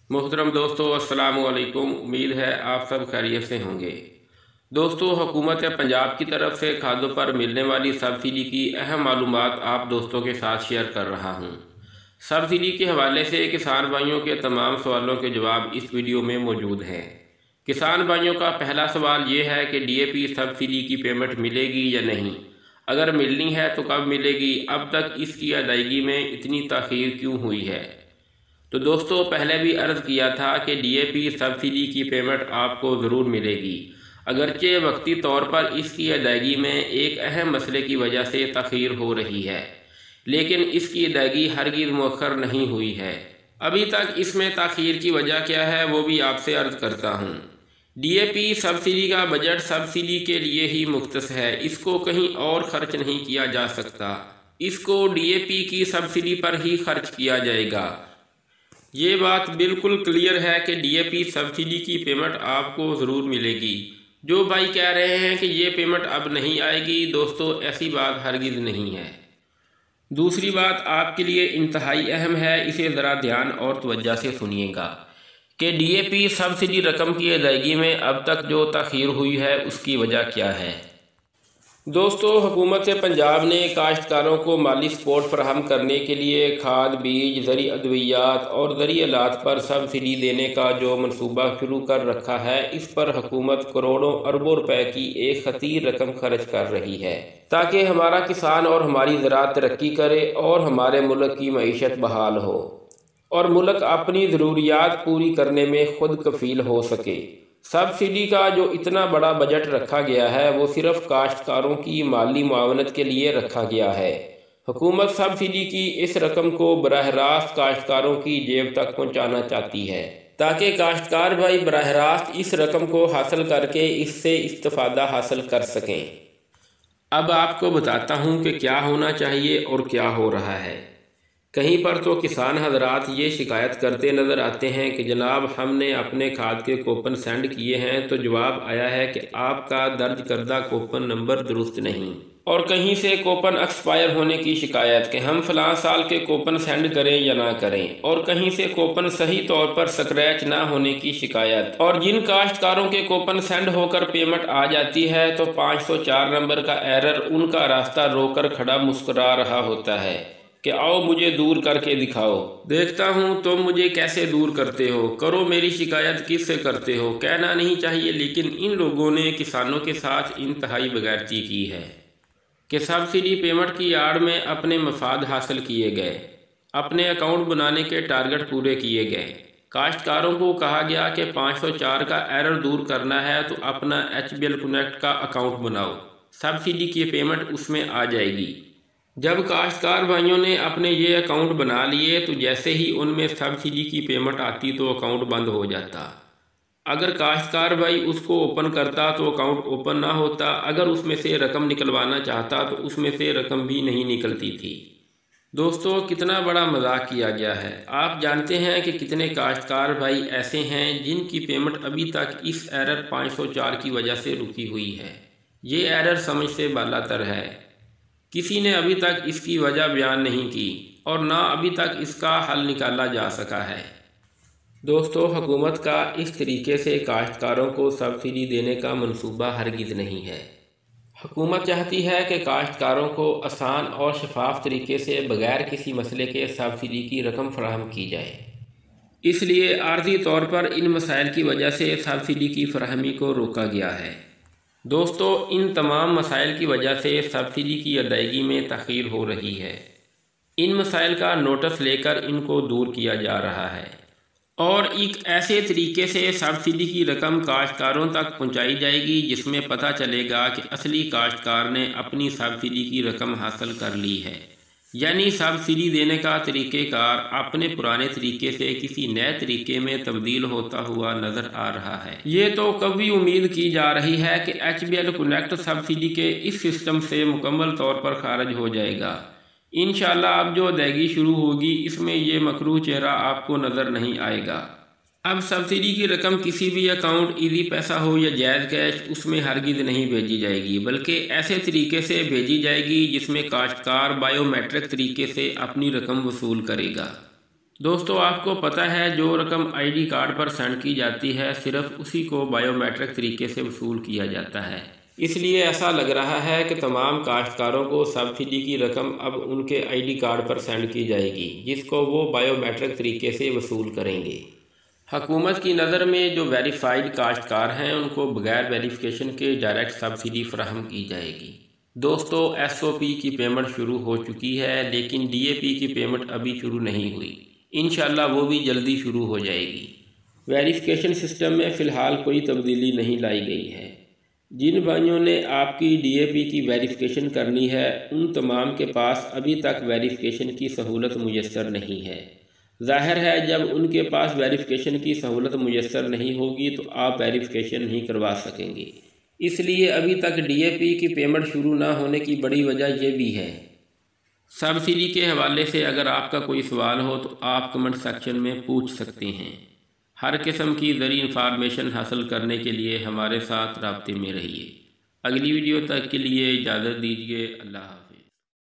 मोहतरम दोस्तों, अस्सलामु अलैकुम। उम्मीद है आप सब खैरियत से होंगे। दोस्तों, हुकूमत पंजाब की तरफ से खादों पर मिलने वाली सब्सिडी की अहम मालूमात आप दोस्तों के साथ शेयर कर रहा हूँ। सब्सिडी के हवाले से किसान भाइयों के तमाम सवालों के जवाब इस वीडियो में मौजूद हैं। किसान भाइयों का पहला सवाल ये है कि डीएपी सब्सिडी की पेमेंट मिलेगी या नहीं। अगर मिलनी है तो कब मिलेगी, अब तक इसकी अदायगी में इतनी ताख़ीर क्यों हुई है। तो दोस्तों, पहले भी अर्ज़ किया था कि डीएपी सब्सिडी की पेमेंट आपको ज़रूर मिलेगी, अगरचे वक्ती तौर पर इसकी अदायगी में एक अहम मसले की वजह से तख़ीर हो रही है, लेकिन इसकी अदायगी हरगिज़ मुअख्खर नहीं हुई है। अभी तक इसमें तख़ीर की वजह क्या है वो भी आपसे अर्ज़ करता हूँ। डीएपी सब्सिडी का बजट सब्सिडी के लिए ही मुख्तस है, इसको कहीं और खर्च नहीं किया जा सकता। इसको डीएपी की सब्सिडी पर ही खर्च किया जाएगा। ये बात बिल्कुल क्लियर है कि डीएपी सब्सिडी की पेमेंट आपको ज़रूर मिलेगी। जो भाई कह रहे हैं कि ये पेमेंट अब नहीं आएगी, दोस्तों ऐसी बात हरगिज़ नहीं है। दूसरी बात आपके लिए इंतहाई अहम है, इसे ज़रा ध्यान और तवज्जो से सुनिएगा कि डीएपी सब्सिडी रकम की अदायगी में अब तक जो तख़ीर हुई है उसकी वजह क्या है। दोस्तों, हुकूमत पंजाब ने काश्तकारों को माली सपोर्ट फराहम करने के लिए खाद, बीज, ज़री अद्वियात और ज़री आलात पर सब्सिडी देने का जो मनसूबा शुरू कर रखा है, इस पर हुकूमत करोड़ों अरबों रुपए की एक खतीर रकम खर्च कर रही है ताकि हमारा किसान और हमारी ज़राअत तरक्की करे और हमारे मुल्क की मईशत बहाल हो और मुल्क अपनी ज़रूरियात पूरी करने में खुद कफ़ील हो सके। सब्सिडी का जो इतना बड़ा बजट रखा गया है वो सिर्फ काश्तकारों की माली मुआवनत के लिए रखा गया है। हुकूमत सब्सिडी की इस रकम को बराह रास्त काश्तकारों की जेब तक पहुंचाना चाहती है ताकि काश्तकार भाई बराह रास्त इस रकम को हासिल करके इससे इस्तिफादा हासिल कर सकें। अब आपको बताता हूँ कि क्या होना चाहिए और क्या हो रहा है। कहीं पर तो किसान हजरात ये शिकायत करते नज़र आते हैं कि जनाब, हमने अपने खाद के कूपन सेंड किए हैं तो जवाब आया है कि आपका दर्ज करदा कूपन नंबर दुरुस्त नहीं, और कहीं से कूपन एक्सपायर होने की शिकायत कि हम फलां साल के कूपन सेंड करें या ना करें, और कहीं से कूपन सही तौर पर स्क्रैच ना होने की शिकायत। और जिन काश्तकारों के कूपन सेंड होकर पेमेंट आ जाती है तो 504 नंबर का एरर उनका रास्ता रोकर खड़ा मुस्कुरा रहा होता है कि आओ मुझे दूर करके दिखाओ, देखता हूँ तुम मुझे कैसे दूर करते हो, करो मेरी शिकायत किससे करते हो। कहना नहीं चाहिए, लेकिन इन लोगों ने किसानों के साथ इंतहाई बेगैरती की है कि सब्सिडी पेमेंट की आड़ में अपने मफाद हासिल किए गए, अपने अकाउंट बनाने के टारगेट पूरे किए गए। काश्तकारों को कहा गया कि 504 का एरर दूर करना है तो अपना HBL कनेक्ट का अकाउंट बनाओ, सब्सिडी की पेमेंट उसमें आ जाएगी। जब काश्तकार भाइयों ने अपने ये अकाउंट बना लिए तो जैसे ही उनमें सब्सिडी की पेमेंट आती तो अकाउंट बंद हो जाता। अगर काश्तकार भाई उसको ओपन करता तो अकाउंट ओपन ना होता, अगर उसमें से रकम निकलवाना चाहता तो उसमें से रकम भी नहीं निकलती थी। दोस्तों, कितना बड़ा मजाक किया गया है। आप जानते हैं कि कितने काश्तकार भाई ऐसे हैं जिनकी पेमेंट अभी तक इस एरर 504 की वजह से रुकी हुई है। ये एरर समझ से बालातर है। किसी ने अभी तक इसकी वजह बयान नहीं की और ना अभी तक इसका हल निकाला जा सका है। दोस्तों, हुकूमत का इस तरीके से काश्तकारों को सब्सिडी देने का मंसूबा हरगिज़ नहीं है। हुकूमत चाहती है कि काश्तकारों को आसान और शफाफ तरीके से बगैर किसी मसले के सब्सिडी की रकम फराहम की जाए। इसलिए आर्जी तौर पर इन मसाइल की वजह से सब्सिडी की फराहमी को रोका गया है। दोस्तों, इन तमाम मसाइल की वजह से सब्सिडी की अदायगी में तख़ीर हो रही है। इन मसाइल का नोटिस लेकर इनको दूर किया जा रहा है और एक ऐसे तरीके से सब्सिडी की रकम काश्तकारों तक पहुंचाई जाएगी जिसमें पता चलेगा कि असली काश्तकार ने अपनी सब्सिडी की रकम हासिल कर ली है। यानी सब्सिडी देने का तरीक़ेकार अपने पुराने तरीके से किसी नए तरीके में तब्दील होता हुआ नज़र आ रहा है। ये तो कभी उम्मीद की जा रही है कि HBL कनेक्ट सब्सिडी के इस सिस्टम से मुकम्मल तौर पर खारिज हो जाएगा। इंशाअल्लाह अब जो अदायगी शुरू होगी इसमें ये मकरूह चेहरा आपको नज़र नहीं आएगा। अब सब्सिडी की रकम किसी भी अकाउंट, इजी पैसा हो या जायज़ कैश, उसमें हरगिज़ नहीं भेजी जाएगी, बल्कि ऐसे तरीके से भेजी जाएगी जिसमें काश्तकार बायोमेट्रिक तरीके से अपनी रकम वसूल करेगा। दोस्तों आपको पता है जो रकम आईडी कार्ड पर सेंड की जाती है सिर्फ उसी को बायोमेट्रिक तरीके से वसूल किया जाता है। इसलिए ऐसा लग रहा है कि तमाम काश्तकारों को सब्सिडी की रकम अब उनके आईडी कार्ड पर सेंड की जाएगी, जिसको वो बायोमेट्रिक तरीके से वसूल करेंगे। हुकूमत की नज़र में जो वेरीफाइड काश्तकार हैं उनको बगैर वेरिफिकेशन के डायरेक्ट सब्सिडी फराहम की जाएगी। दोस्तों SOP की पेमेंट शुरू हो चुकी है, लेकिन DAP की पेमेंट अभी शुरू नहीं हुई। इंशाल्लाह वो भी जल्दी शुरू हो जाएगी। वेरिफिकेशन सिस्टम में फ़िलहाल कोई तब्दीली नहीं लाई गई है। जिन भाइयों ने आपकी DAP की वेरिफिकेशन करनी है उन तमाम के पास अभी तक वेरिफिकेशन की सहूलत मुयस्सर नहीं है। ज़ाहिर है जब उनके पास वेरिफिकेशन की सहूलत मुयस्सर नहीं होगी तो आप वेरिफिकेशन नहीं करवा सकेंगे। इसलिए अभी तक DAP की पेमेंट शुरू ना होने की बड़ी वजह यह भी है। सब्सिडी के हवाले से अगर आपका कोई सवाल हो तो आप कमेंट सेक्शन में पूछ सकते हैं। हर किस्म की ज़रूरी इंफॉर्मेशन हासिल करने के लिए हमारे साथ राब्ते में रहिए। अगली वीडियो तक के लिए इजाज़त दीजिए। अल्लाह हाफ़िज़।